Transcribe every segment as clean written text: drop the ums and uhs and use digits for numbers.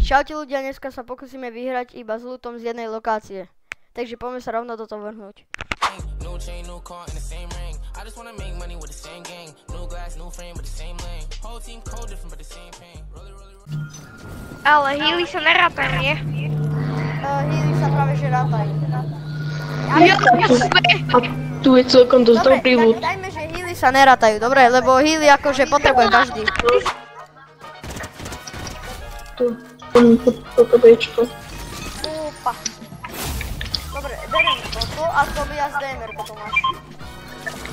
Čaute ľudia, dneska sa pokúsime vyhrať iba s lootom z jednej lokácie. Takže poďme sa rovno do toho vrhnúť. Ale healy sa nerátajú, nie? Healy sa práve že rátajú. A tu je celkom dosť dobrý loot. Tak dajme, že healy sa nerátajú, dobre? Lebo healy akože potrebuje každý. Tu, toto bečko. Opa. Dobre, berem toto a Tobias DMR-ko to máš.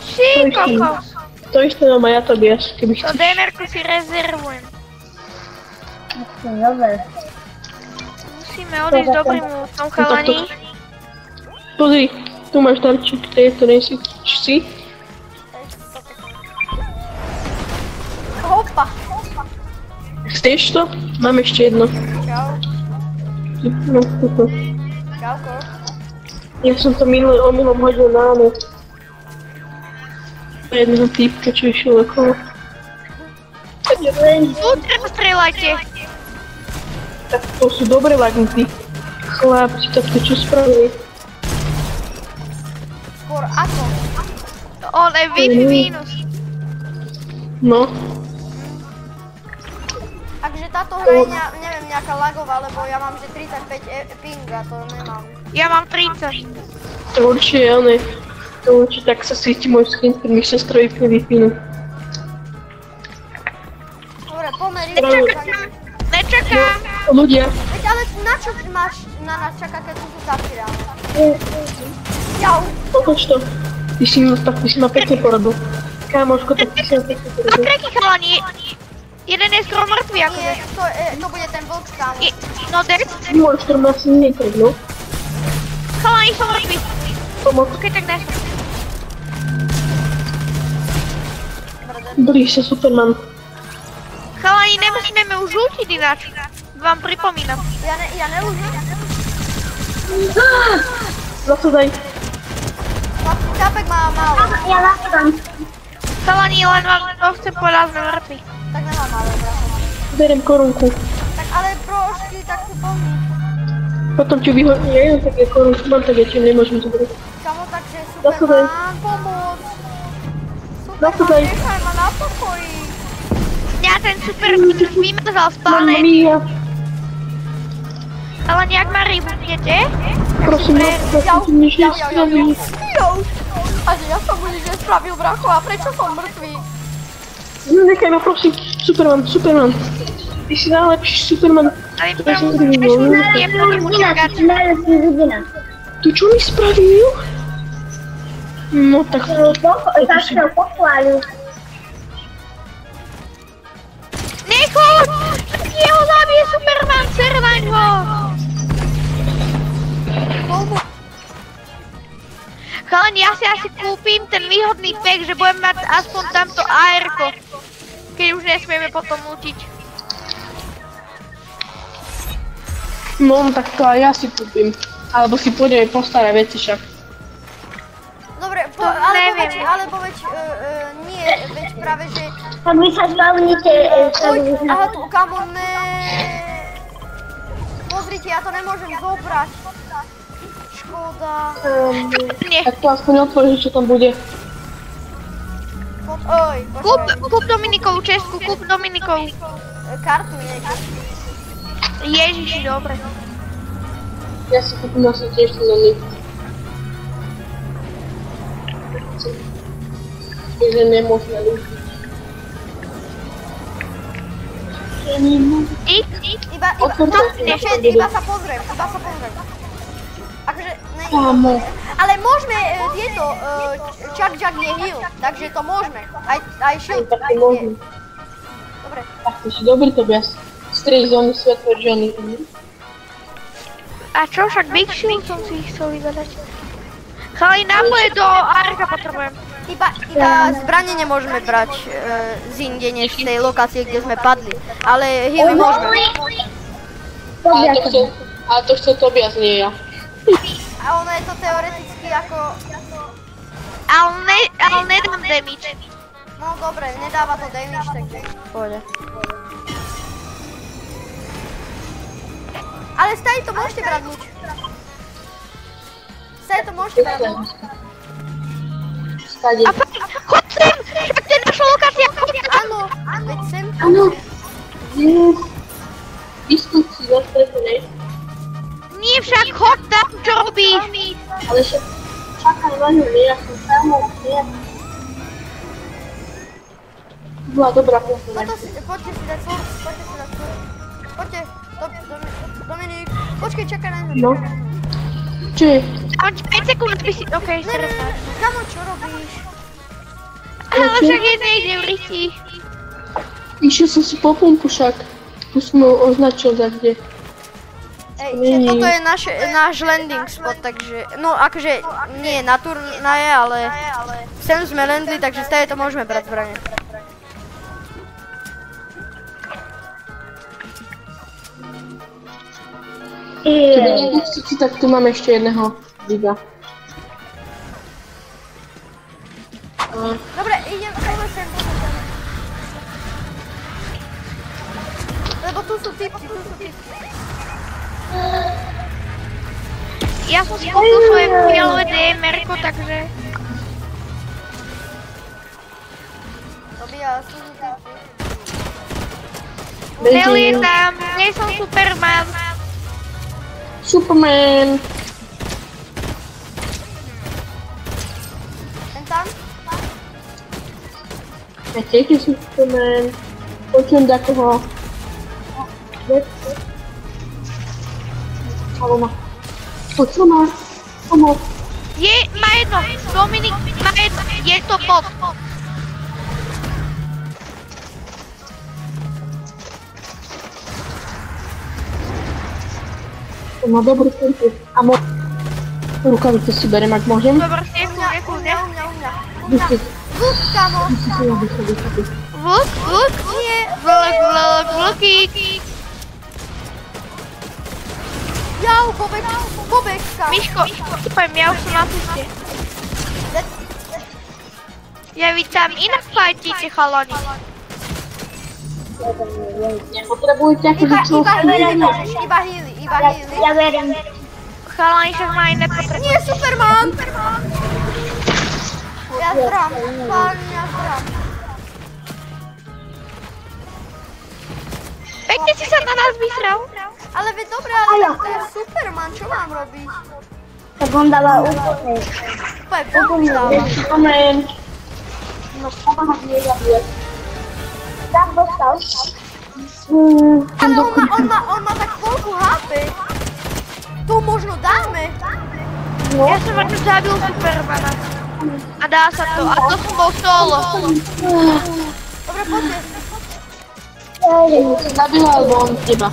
Ší, kokos. To isté mám aj ja, Tobias, keby To chceš. DMR-ku si rezervujem. Dobre. Musíme odísť dobrým lootom, chalani. Pozri, tu máš darčík, to nejsi, si? Opa. Chceš to? Mám ešte jedno. Čau. No, toto. Čauko. Ja som to omylom hodil na áno. Jedného týpka, čo išiel okolo. Ultra strieľajte. Tak to sú dobre lagnutí. Chlapci, tak to čo spravili? Skôr ako? On je Wi-Fi mínus. No. Takže táto hra je neviem, nejaká lagová, lebo ja mám že 35 pinga, to nemám. Ja mám 30. To určite, ale to určite tak sa svieti môj skin, keď mi sa strojí pri Wi-Fi. Dobre, pomer. Nečakám. Ľudia, Veď ale na čo máš na nás čakať, keď tu sú tapky ráno? Jau. pokoč to. Ty si ma pekne poradil. Kámoško, tak ty si ma pekne No poradil. kreky, chalani. Jeden je skoro mŕtvý, akože. Nie, to bude ten vlk kámo. No dead. Môžeš to asi nekryť, no? Chalani, som mŕtvý. Pomoc. Okej, tak ne. Blíž sa Superman. Chalani, nemusíme mi už lútiť ináč. Vám pripomínam. Ja neužím. Zase daj. Tapek má málo. Ja látam. Chalani, len vám to chcem povedať, sme mŕtvi. Tak nemá málo, bracho. Berem korunku. Tak ale prošky, tak si plní. Potom ti vyhodí, ja jenom také korunku mám, tak ja ti nemôžem zobrať. Kamo, takže Zase daj. Superman, pomoc. Zase Superman, daj. nechaj ma na pokoji. Mňa ten Superman už vymazal z planéty. Mia, Ale nejak ma rýbnete? prosím, prosím, ti nič nespraví. A že ja som mu nič nespravil, bracho, a prečo som mŕtvý? Nechaj ma, prosím. Superman. Ty si najlepší Superman. Ale To ja som prvom nikdy nebol. je proti mu čakať. Najlepší ľudina. Tu čo mi spravil? No tak... Tak sa pochválil. Nechoď! Jeho zabije Superman, servaň ho! Chalani, ja si asi kúpim ten výhodný pack, že budem mať aspoň tamto AR-ko. Keď už nesmieme potom lútiť. No tak to aj ja si kúpim. Alebo si pôjdeme po staré veci však. Dobre, neviem. alebo veď, nie, veď práve, že... A vy sa zbavnite. Aha, tu, kamo, ne. Pozrite, ja to nemôžem zobrať. Škoda. Nie. Tak to aspoň otvoríš, čo tam bude. Oj, Kúp Dominikovú čestku, kúp Dominikovú. Kartu niekde. Ježiši, dobre. Ja si kúpim asi tiež ten oný. Takže nemôžeme ľúbiť. Otvor to. Iba sa pozriem. Akože, ne, Kámo. ale môžeme tieto, Chuck Jack je heal, takže to môžeme. Aj shield. Tak to môžem. Dobre. Tak to si dobrý, Tobias. Strieľ zóny svetlo Johnny. A čo však Big Shield som si chcel vyvedať. Chalani, náboje do AR-ka potrebujem. Iba zbranie nemôžeme brať z inde než z tej lokácie, kde sme padli. Ale healy môžeme. Ale to chcel Tobias, nie ja. A ono je to teoreticky ako... Ale nedám damage. No dobre, nedáva to damage, takže... Pôjde. Ale stej to môžete brať ľuď. Stej to môžete brať ľuď. Stade. A chod sem! Však to je naša lokácia, chod sem! Áno, veď sem. Áno. Vystup si zastrefený. Nie však, chod tam, čo robíš? Ale však čakaj na ňu, ja som samo, nie. Bola dobrá posledná. Poďte si dať svoj, Poďte, Dominik, počkej, čakaj na ňu. No. Čo je? Mám 5 sekúnd, aby si... Okej, Ne, kamo, čo robíš? ale však je nejde v ryti. Išiel som si po pumpu však. Tu som ho označil za kde. Ej, toto je náš landing spot, takže, no akože nie na turnaje, ale sem sme landli, takže stade to môžeme brať zbrane. Keď nechcete, tak tu máme ešte jedného diga. Dobre, idem sem. Lebo tu sú typci. Ja som si kúpil svoje fialové DMR-ko, takže... Dobia, sú tu typci. Nel je tam, nie som Superman. Superman! Ten tam? Ja tiež je Superman. Počujem takoho. Halo ma. Počujem ma. Je, má jedno, Dominik má jedno, je to bot. To má dobrý tempo. A rukavice si berem, ak môžem. Dobre, kľudne. U mňa. Vyšli. Vlk, kamo. Vyšli. Vlk, Nie. vlkík. Jau, bobek, kamo. Miško, poďme, ja už som na puste. Ja vítam, inak fajtíte, chalani. Nepotrebujete akože čo? Iba healy. Ja verím. Chalani však ma aj nepotrebujú. Nie, Superman! Ja zdrám, Pekne si sa na nás vysral. Ale veď dobre, ale to je Superman, čo mám robiť? Tak on dáva úplne. Úplne bomby dáva. Superman. No, pomáha mi nejabuje. Tak dostal. Ale on má tak polku HP. To možno dáme. Ja som vrtu zabil Supermana. A dá sa to, a to som bol solo. Dobre, poďte. Zabila, alebo on teba.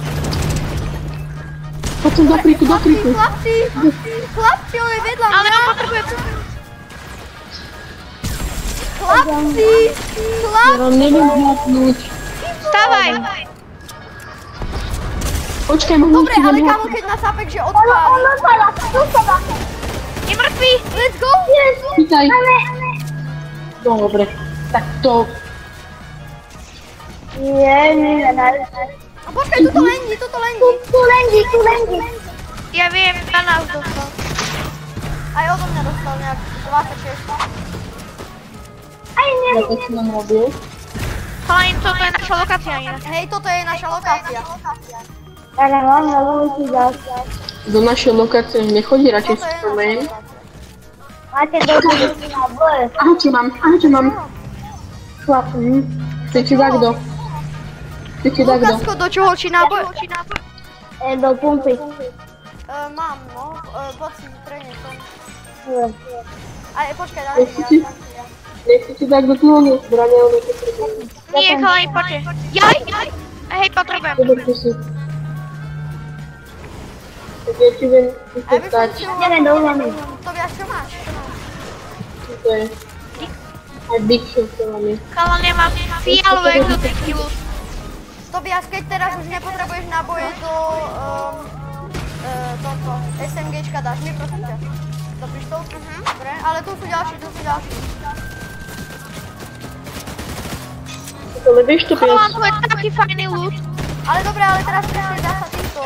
Poď som do kríku. Chlapci, on je vedľa Ale mňa. on potrebuje... Chlapci. Ja vám neviem hľadnúť. Vstávaj. Počkaj, môžem Dobre, si ale len kamo, keď nás sapek, že odpáli. Odpáľa, tu seba. Je mŕtvý. Let's go. pýtaj. Dobre, tak to... Nie. A počkaj, tuto lendi. Tu lendi. Ja viem, na nás dostal. Aj odo mňa dostal nejak 26. Aj nie. Ja to si nám robil. Chalani, toto je naša lokácia inak. Hej, toto je naša lokácia. Ale mám na ulici ďalšia. Do našej lokácie nechodí radšej Toto je Superman. naša lokácia. Máte dobrý náboj. Aha, čo mám. Chlap, chcete dať kto? Lukásko, do čoho či náboj? Do pumpy. Mám, no. Poď si preniesom. Nie. Aj, počkaj, daj mi ja. Nechcete dať do klónu? Zbrania ono potrebujú. Nie, chalani, poďte. Jaj. Hej, potrebujem. Zoberte si. Tak ja ti viem Aj by som dať. si Ideme do zemi. To viac, čo máš? To je. Aj Big Shot to máme. Chalani, ja mám fialové exotiky. Tobias, keď teraz už nepotrebuješ náboje do toto SMGčka, dáš mi prosím ťa. Do pištol? Dobre, ale tu sú ďalší. Ale vieš to Chalani, pies. to je taký fajný loot. Ale dobre, ale teraz prišli dá sa týmto.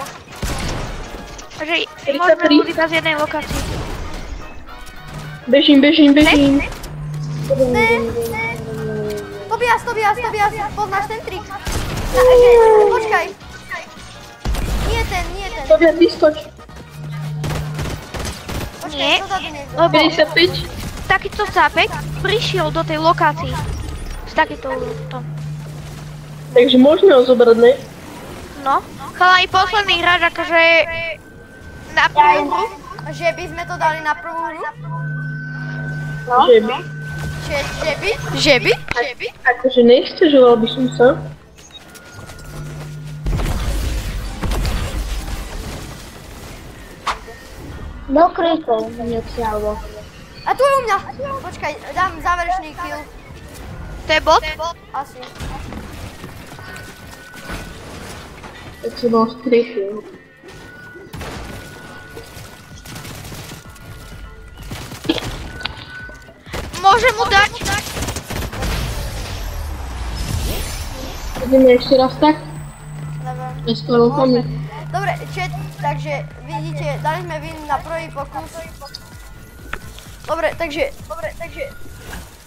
Takže môžeme búdiť z jednej lokácii. Bežím. Tobias, poznáš ten trik? Počkaj. Nie ten. Tobias, vyskoč. Počkaj, Nie, dozadu niekto. lebo 55. takýto zápek prišiel do tej lokácii. S takýto tom. Takže môžeme ho zobrať, ne? No, chalani, posledný hráč akože na prvú hru. Že by sme to dali na prvú hru? Že by. Že by? Akože nechcežoval by som sa. Do krikov niečo. A tu je u mňa. Počkaj, dám záverečný kill. To je bot? Asi. Tak sa bol striechil. Môžem mu dať? Ideme ešte raz tak? Neviem. Neskoro kami. Dobre, chat, takže vidíte, dali sme win na prvý pokus. Dobre, takže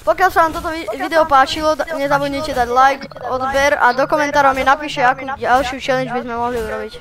pokiaľ sa vám toto video páčilo, nezabudnite dať like, odber a do komentárov mi napíšte, akú ďalšiu challenge by sme mohli urobiť.